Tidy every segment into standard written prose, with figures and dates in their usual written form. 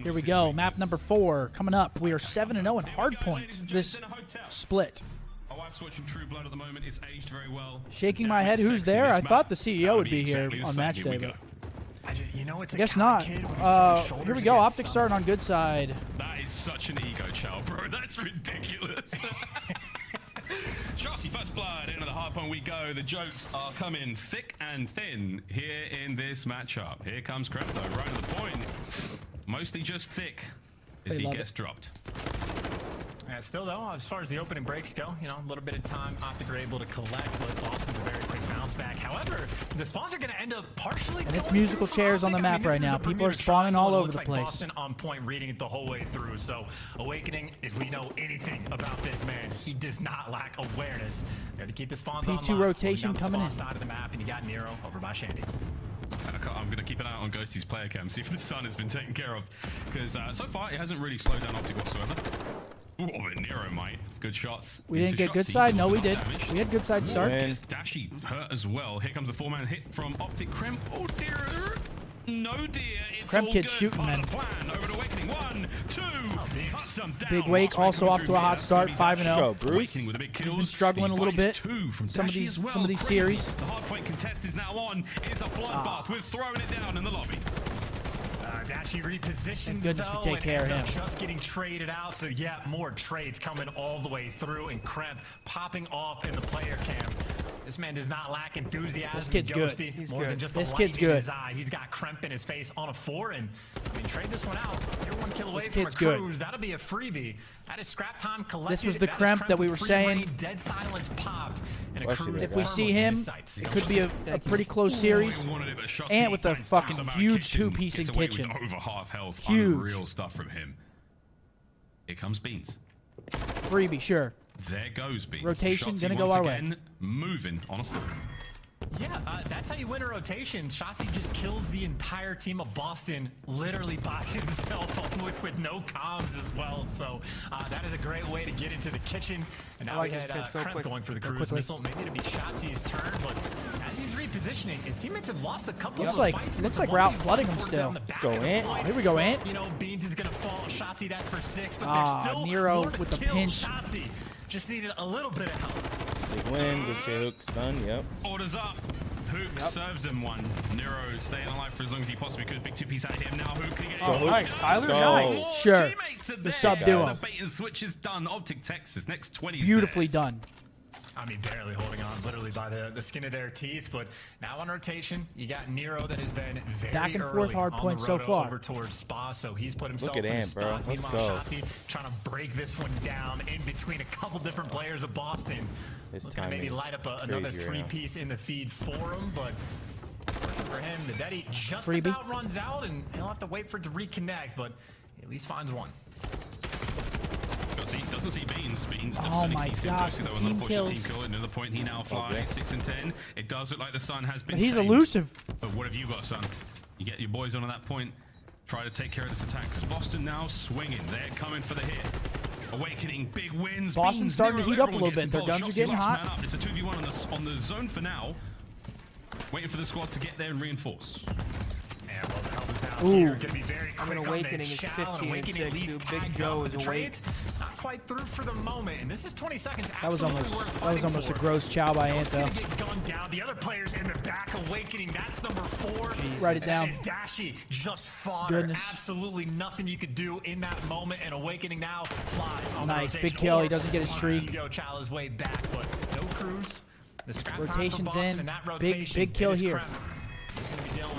Here we go. Map number 4 coming up. We are 7-0 in hardpoints this split. Shaking my head. Who's there? I thought the CEO would be here on match day, but I guess not. Here we go. OpTic starting on good side. That is such an ego chow, bro. That's ridiculous. Shotzzy, first blood, into the hardpoint we go. The jokes are coming thick and thin here in this matchup. Here comes Crypto, right to the point. Mostly just thick as he gets dropped. Yeah, still though, as far as the opening breaks go, you know, a little bit of time. OpTic are able to collect, but Boston's a very quick bounce back. However, the spawns are going to end up partially. And it's musical chairs on the map right now. People are spawning all over the place. Boston on point, reading it the whole way through. So, Awakening, if we know anything about this man, he does not lack awareness. There to keep the spawns on. P2 rotation coming in. Side of the map, and you got Nero over by Shandy. I'm going to keep an eye on Ghosty's player cam, see if the sun has been taken care of. Because so far, it hasn't really slowed down OpTic whatsoever. Ooh, but Nero, mate. Good shots. We didn't get good side. No, we did. We had good side start. Dashy hurt as well. Here comes the 4-man hit from OpTic. Crim. Oh, dear. No, dear. It's Crim all kid good. shooting, man. Over to Awakening. 1, 2. Big Wake also off to a hot start. 5-0. Awakening with a big kill. He's been struggling a little bit. Some of these series. The hardpoint contest is now on. It's a bloodbath. We're throwing it down in the lobby. Dashy repositions. Thank goodness we take care of him. Just getting traded out, so yeah, more trades coming all the way through, and Kremp popping off in the player cam. This man does not lack enthusiasm. This kid's good. He's more than just this a kid's light in good. his eye. He's got Kremp in his face on a 4, and I mean, trade this one out. You're 1 kill away from a cruise. That'll be a freebie. That is scrap time collected. This was the Kremp that we were saying. Dead silence popped, and a cruise. If we see him, it could be a pretty close series. And with a fucking huge 2-piece in kitchen. Over half health. Huge. Unreal stuff from him. Here comes Beans. Freebie, sure. There goes Beans. Rotation Shotzzy gonna go our way. Moving on a 4. Yeah, that's how you win a rotation. Shotzzy just kills the entire team of Boston literally by himself with no comms as well. So that is a great way to get into the kitchen. And now we had Kremp going for the cruise missile. Maybe it'll be Shotzi's turn, but as he's repositioning, his teammates have lost a couple of fights. Looks like we're out flooding him still. Let's go, Ant. Here we go, Ant. You know, Beans is going to fall. Shotzi, that's for 6, but there's still Nero more to with the kill. pinch. Shotzi just needed a little bit of help. Big win, good shit, hook, stun, yep. Orders up. Hook serves him one. Nero staying alive for as long as he possibly could. Big 2-piece out of him now. Hook can get nice, Tyler. So, nice. Sure. The sub duo. The bait and switch is done. OpTic Texas. Next 20 Beautifully done. I mean, barely holding on, literally by the skin of their teeth. But now on rotation, you got Nero that has been very back and forth hard point so far. Over towards Spa, so he's put himself Look at in a Ant, bro. spot. Let's Meanwhile, go. Shotzzy trying to break this one down in between a couple different players of Boston. Looking to maybe light up another 3-piece in the feed for him, but for him, the Daddy just about runs out, and he'll have to wait for it to reconnect, but he at least finds one. Doesn't see Beans. Beans oh my gosh, though. Another team kill. Another point. He now flies 6 and 10. It does look like the sun has been. But he's tamed. elusive. But what have you got, son? You get your boys on at that point. Try to take care of this attack. Because Boston now swinging. They're coming for the hit. Awakening, big wins. Boston's starting to heat up a little bit. Their guns are getting hot. It's a 2v1 on the zone for now. Waiting for the squad to get there and reinforce. Yeah, well, the help is now here. Going to be very quick on Awakening is 15 and 6. Dude. Big Joe is awake. Not quite through for the moment, and this is 20 seconds. That was almost a gross chow by Ant, though. Get gunned down. The other players in the back. Awakening. That's number 4. Write it down. That is Dashy. just fodder. Absolutely nothing you could do in that moment, and Awakening now flies on nice big kill. He doesn't get his streak. Go Chala's way back, but no cruise. The scrap rotation's in. That rotation big kill here.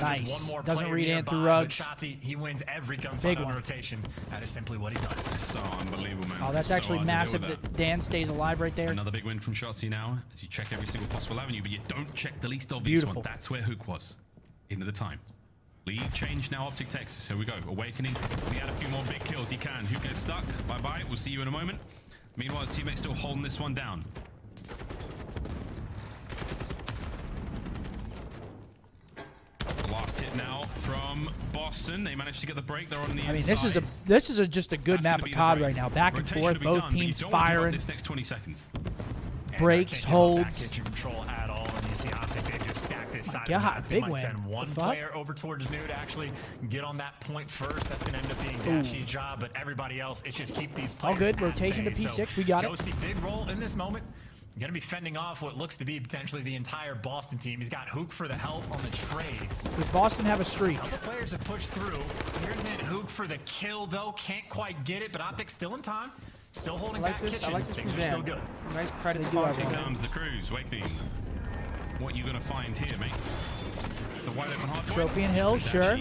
Nice. Doesn't read Ant through rugs. Shotzzy, he wins every gunfight on rotation. That is simply what he does. So unbelievable, man. Oh, that's actually massive that Dan stays alive right there. Another big win from Shotzzy now, as you check every single possible avenue, but you don't check the least obvious one. That's where Hook was. Into the time. Lead change now, OpTic Texas. Here we go. Awakening. We had a few more big kills. He can. Hook gets stuck. Bye-bye. We'll see you in a moment. Meanwhile, his teammate's still holding this one down. Last hit now from Boston. They managed to get the break. They're on the inside. I mean, this is just a good map of COD right now. Back and forth, both teams firing. This next 20 seconds. Breaks, holds. Kitchen control at all, and you see OpTic, they just stacked this side God, of the map. They big might win. send one player over towards New to actually get on that point first. That's going to end up being Dashy's job, but everybody else, it's just keep these players All good. at Rotation to bay. P6. So We got it. Ghosty, big role in this moment. Going to be fending off what looks to be potentially the entire Boston team. He's got Huke for the help on the trades. Does Boston have a streak? A couple players have pushed through. Here's in Huke for the kill, though. Can't quite get it, but OpTic still in time. Still holding back kitchen. I like this Things from are still Dan. good. Nice credit They do spot. have Here one. comes the Cruise, Awakening. What are you going to find here, mate? It's a wide open hard point. Trophy and Hill, sure.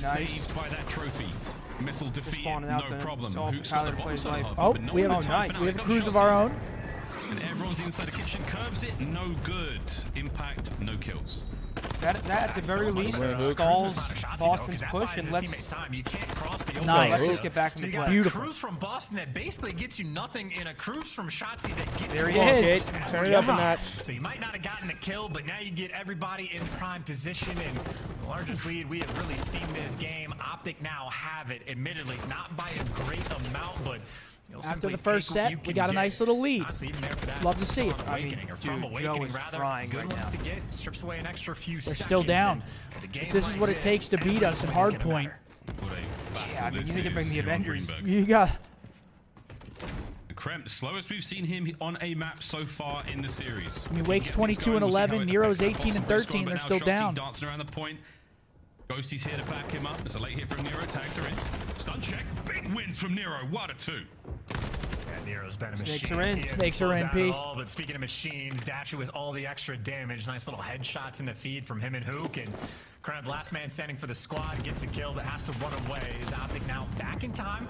Nice. Saved by that trophy. Missile defeated, spawning no out there. problem. So Who's got the Tyler bottom plays side of the life. hub, Oh, but no we have one a with time nice. for We have a now. cruise of Shotzzy. our own. And everyone's inside the kitchen, curves it, no good. Impact, no kills. That at the very least stalls Boston's push and lets Nice. Let's get back into play. Beautiful. A cruise from Boston that basically gets you nothing in a cruise from Shotzzy that gets There you he is. Turn it up a notch. So you might not have gotten the kill, but now you get everybody in prime position, and the largest lead we have really seen this game. OpTic now have it, admittedly, not by a great amount, but After the first set, we got a nice little lead. Honestly, even there for that Love to see it. I mean, Awakening, or from dude, Awakening, Joe is rather, frying good right ones now. to get, strips away an extra few They're seconds. still down. And a game If this is like what it takes to beat us in everything's gonna hardpoint. matter. What a battle Yeah, I mean, this you need to bring is the here on Avengers. Greenberg. You got Kremp, the slowest we've seen him on a map so far in the series. I mean, Wake's 22 and 11, Nero's 18 and 13. They're still down. Dancing around the point. Ghosty's here to back him up. It's a late hit from Nero. Tags her in. Stun check. Big wins from Nero. What a two. Yeah, Nero's been a machine. Snakes are in. He hasn't Snakes are slowed in, down at peace. all, but speaking of machines, Dashy with all the extra damage. Nice little headshots in the feed from him and Huke. And Kremp, last man standing for the squad, gets a kill but has to run away. Is OpTic now back in time?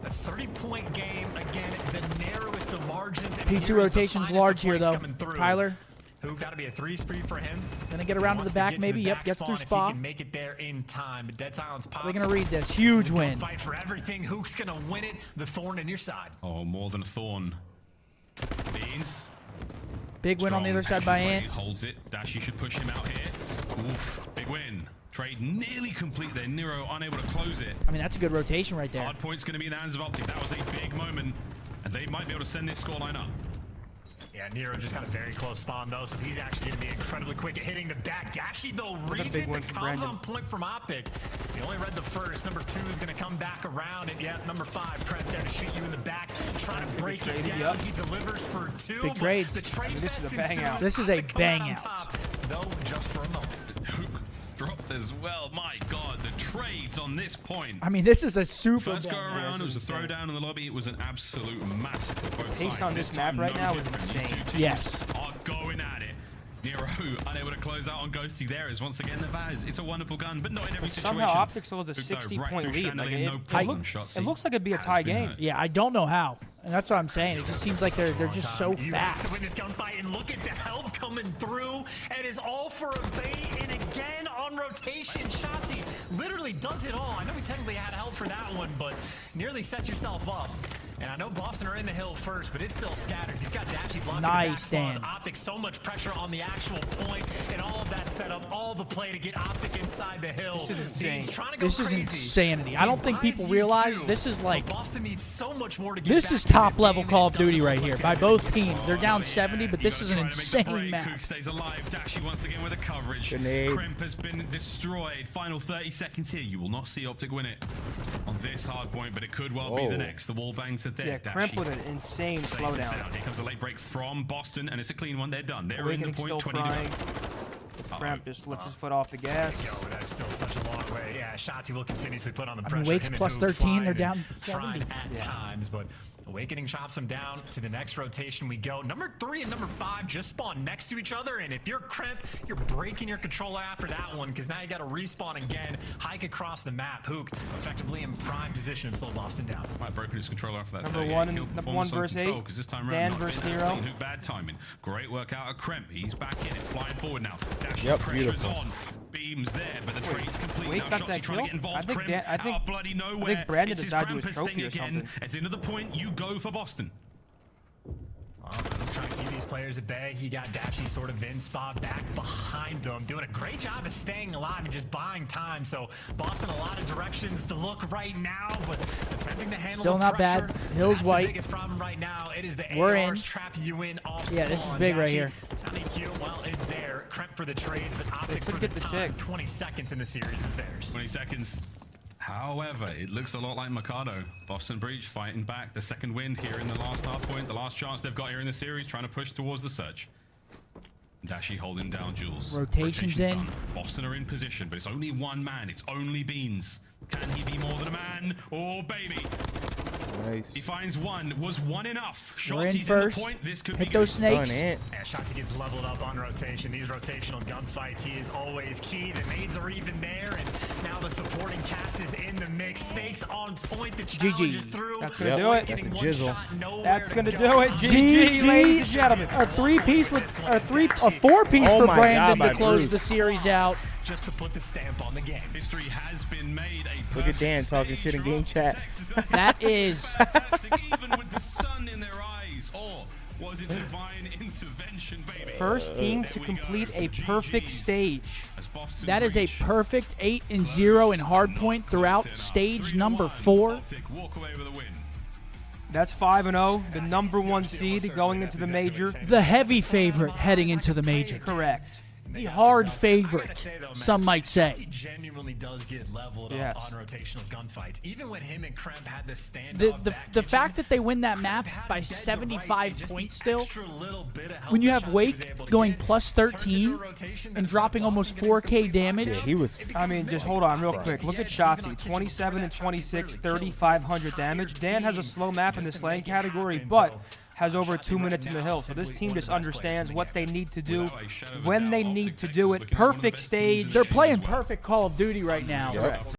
A 30-point game. Again, the narrowest of margins. And P2 here's the rotation's finest large of here, points though. coming through. Tyler, Huke got to be a 3-spree for him. gonna get around to the Wants back, get maybe. the Yep, back gets through spawn if spa. he can make it there in time. But Dead Silence pops. We're gonna read this. This Huge is a win. fight for everything. Huke's gonna win it. The thorn in your side. Oh, more than a thorn. Beans. Big win on the other side by Ant. Holds it. Dashy should push him out here. Oof. Big win. Trade nearly complete there. Nero unable to close it. I mean, that's a good rotation right there. Hard point's going to be in the hands of OpTic. That was a big moment. And they might be able to send this scoreline up. Yeah, Nero just got a very close spawn, though, so he's actually going to be incredibly quick at hitting the back. Dashy, though, reads big it. one The for comms Brandon. on point from OpTic. He only read the first. Number 2 is going to come back around. And, yeah, number 5, Kremp there to shoot you in the back. Trying to break it down. Yep. He delivers for 2. Big trades. The trade This is a fest bang ensues. out. This is a OpTic coming bang on out. top, though, just for a moment. Huke dropped as well. My God, the trades on this point. I mean, this is a super First go bang out. around, it was a throwdown in the lobby. It was an absolute massacre. Both Pace sides. on this map time, right no now is difference. These insane. two teams Yes. are going at it. Nero unable to close out on Ghosty there is once again the Vaz. It's a wonderful gun, but not in every situation. Somehow OpTic still has a Huke dove right 60-point through lead. Chandelier, Like, no it problem. Shotzzy looks like it'd be a has tie been game. hurt. Yeah, I don't know how. And that's what I'm saying. It just seems like they're just so You have to fast. win this gunfight, and look at the help coming through. It is all for a bait, and again on rotation, Shotzzy literally does it all. I know we technically had help for that one, but nearly sets yourself up. And I know Boston are in the hill first, but it's still scattered. He's got Dashy blocking Nice, the back spawns. Dan. OpTic, so much pressure on the actual point, and all of that set up, all the play to get OpTic inside the hill. This is insane. He's trying to go This is crazy. insanity. I don't think He people buys you realize too, this is like, but Boston needs so much more to get this back is in top this level game, Call and of it Duty doesn't right look here like by it. both teams. They're down Yeah, 70, but you this gotta is an try to make the insane break. match. Huke stays alive. Dashy once again with a coverage. Grenade. Kremp has been destroyed. Final 30 seconds here. You will not see OpTic win it on this hard point, but it could well be the Whoa. next. The wall bangs are there. Yeah, Dashy Kremp with an insane safe and slowdown. sound. Here comes a late break from Boston, and it's a clean one. They're done. They're in the Awakening point. still 20 to frying. go. Kremp just lifts his foot off the gas. Yo, that is still such a long way. Yeah, Shotzzy will continuously put on the I pressure. mean, Wake's Him and plus Huke 13, they're flying down and 70. frying at times, but Awakening chops him down. To the next rotation we go. Number 3 and number 5 just spawn next to each other, and if you're Kremp, you're breaking your controller after that one, because now you got to respawn again, hike across the map. Huke effectively in prime position and slow Boston down. Might have broken his controller after that. Number 38 one- kill number performance one on versus control, 8. 'cause this time Dan around, versus not been as Nero. clean. Huke, bad timing. Great work out of Kremp. He's back in it, flying forward now. Dashing Yep, pressure's beautiful. on. Beams there, but the trade's complete. Wake Now got Shotzzy that trying kill? to get involved. I think Kremp Dan- I think- out of bloody nowhere. Brandon It's his decided to do his Krampus trophy thing or again. something. It's into the point. You go for Boston. I'm trying to keep these players players at bay. He got Dashy sort of in spot back behind them, doing a great job of staying alive and just buying time. So Boston, a lot of directions to look right now, but attempting to handle Still the not pressure. bad. Hill's That's white. The biggest problem right now. It is the We're ARs in. trap you in off Yeah, this is spawn. big right Dashy, here. Tony Q, well, is there. Crimp for the trades, but OpTic could for get the the time. tick. 20 seconds in the series is theirs. 20 seconds. However, it looks a lot like Mikado. Boston Breach fighting back. The second wind here in the last half point. The last chance they've got here in the series, trying to push towards the search. Dashy holding down Jules. Rotation's in. done. Boston are in position, but it's only one man. It's only Beans. Can he be more than a man? Oh, baby. Nice. He finds one. Was one enough? We're in Shotzi's first. the point. This could Hit be those good. snakes. Yeah, shotzzy gets leveled up on rotation. These rotational gunfights, he is always key. The nades are even there, and now the supporting cast is in the mix. Stakes on point. The challenge is through. That's gonna do it. That's a jizzle. That's gonna do it. GG, ladies and gentlemen. A three-piece with a four-piece Oh for my Brandon God, to close Bruce. the series out. Just to put the stamp on the game. History has been made. A Look at Dan perfect talking shit in stage game chat. That is fantastic, even with the sun in their eyes. Or was it divine intervention, baby? First team There to we complete go. a perfect GGs. stage. As Boston that is a Breach perfect 8-0 in hardpoint throughout close stage enough. number 3-1. 4. OpTic walk away with a win. That's 5-0, the number 1 seed going into the major. The heavy favorite heading into the major. Correct. The hard favorite, some might He say. genuinely does get leveled Yes. up on rotational gunfights. Even when him and Cramp had this standoff. The fact that they win that map by 75 points still, when you have Wake going plus 13 and dropping almost 4K damage, He was. I mean, just hold on real quick. Look at shotzzy, 27 and 26, 3,500 damage. Dan has a slow map in this lane category, but has over 2 minutes in the hill. So this team just understands what they need to do when they need to do it. Perfect stage. they're playing perfect Call of Duty right now. Correct.